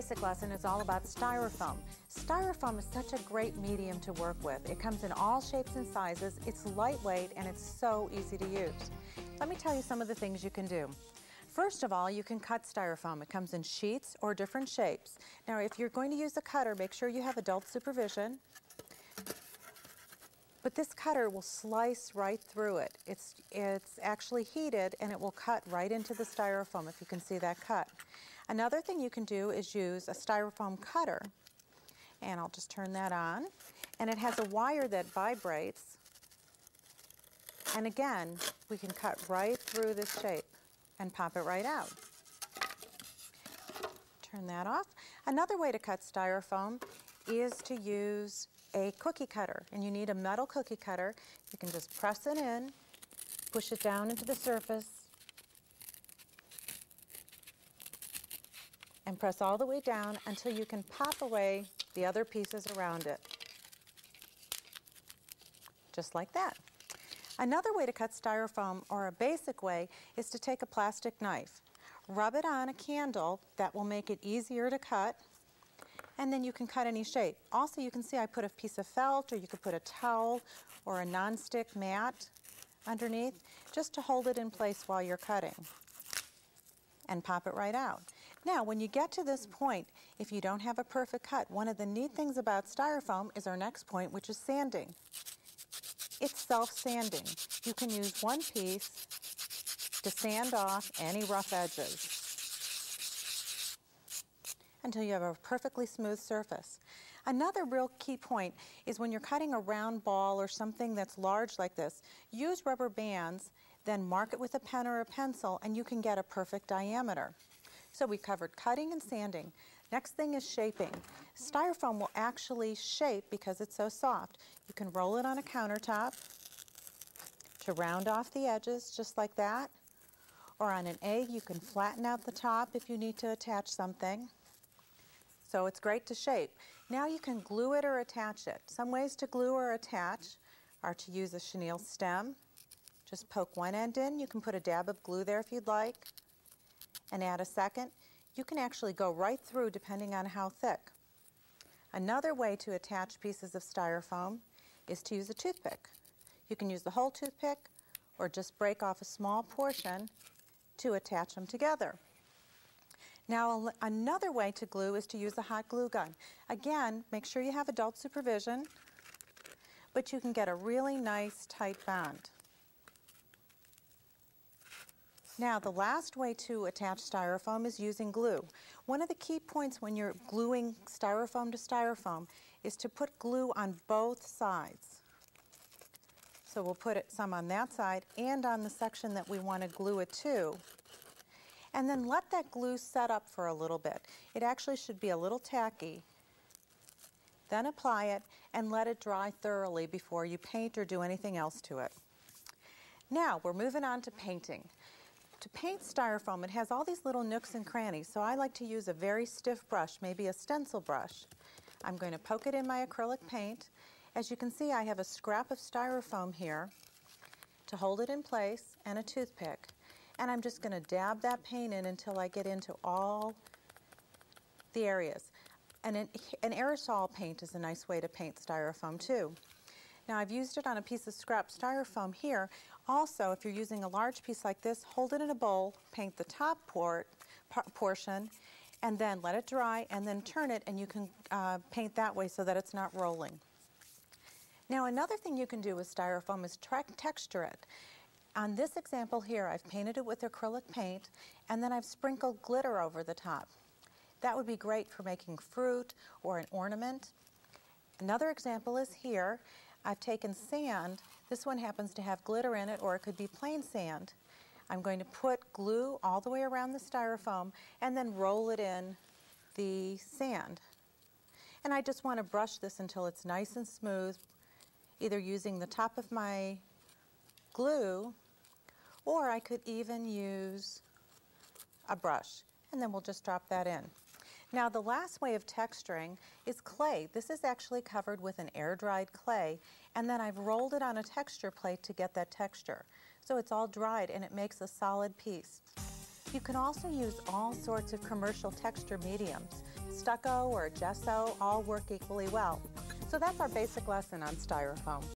basic lesson is all about styrofoam. Styrofoam is such a great medium to work with. It comes in all shapes and sizes, it's lightweight, and it's so easy to use. Let me tell you some of the things you can do. First of all, you can cut styrofoam. It comes in sheets or different shapes. Now, if you're going to use a cutter, make sure you have adult supervision. But this cutter will slice right through it. It's actually heated, and it will cut right into the styrofoam, if you can see that cut. Another thing you can do is use a styrofoam cutter, and I'll just turn that on, and it has a wire that vibrates, and again, we can cut right through this shape and pop it right out. Turn that off. Another way to cut styrofoam is to use a cookie cutter, and you need a metal cookie cutter. You can just press it in, push it down into the surface, and press all the way down until you can pop away the other pieces around it. Just like that. Another way to cut styrofoam, or a basic way, is to take a plastic knife, rub it on a candle. That will make it easier to cut, and then you can cut any shape. Also, you can see I put a piece of felt, or you could put a towel or a non-stick mat underneath just to hold it in place while you're cutting, and pop it right out. Now, when you get to this point, if you don't have a perfect cut, one of the neat things about styrofoam is our next point, which is sanding. It's self-sanding. You can use one piece to sand off any rough edges until you have a perfectly smooth surface. Another real key point is when you're cutting a round ball or something that's large like this, use rubber bands, then mark it with a pen or a pencil, and you can get a perfect diameter. So we covered cutting and sanding. Next thing is shaping. Styrofoam will actually shape because it's so soft. You can roll it on a countertop to round off the edges just like that. Or on an egg, you can flatten out the top if you need to attach something. So it's great to shape. Now you can glue it or attach it. Some ways to glue or attach are to use a chenille stem. Just poke one end in. You can put a dab of glue there if you'd like, and add a second. You can actually go right through depending on how thick. Another way to attach pieces of styrofoam is to use a toothpick. You can use the whole toothpick or just break off a small portion to attach them together. Now, another way to glue is to use a hot glue gun. Again, make sure you have adult supervision, but you can get a really nice tight bond. Now, the last way to attach styrofoam is using glue. One of the key points when you're gluing styrofoam to styrofoam is to put glue on both sides. So we'll put some on that side and on the section that we want to glue it to. And then let that glue set up for a little bit. It actually should be a little tacky. Then apply it and let it dry thoroughly before you paint or do anything else to it. Now, we're moving on to painting. To paint styrofoam, it has all these little nooks and crannies, so I like to use a very stiff brush, maybe a stencil brush. I'm going to poke it in my acrylic paint. As you can see, I have a scrap of styrofoam here to hold it in place and a toothpick. And I'm just going to dab that paint in until I get into all the areas. And an aerosol paint is a nice way to paint styrofoam too. Now, I've used it on a piece of scrap styrofoam here. Also, if you're using a large piece like this, hold it in a bowl, paint the top portion, and then let it dry, and then turn it, and you can paint that way so that it's not rolling. Now, another thing you can do with styrofoam is texture it. On this example here, I've painted it with acrylic paint, and then I've sprinkled glitter over the top. That would be great for making fruit or an ornament. Another example is here. I've taken sand. This one happens to have glitter in it, or it could be plain sand. I'm going to put glue all the way around the styrofoam and then roll it in the sand. And I just want to brush this until it's nice and smooth, either using the top of my glue, or I could even use a brush, and then we'll just drop that in. Now, the last way of texturing is clay. This is actually covered with an air-dried clay, and then I've rolled it on a texture plate to get that texture. So it's all dried, and it makes a solid piece. You can also use all sorts of commercial texture mediums. stucco or gesso all work equally well. So that's our basic lesson on styrofoam.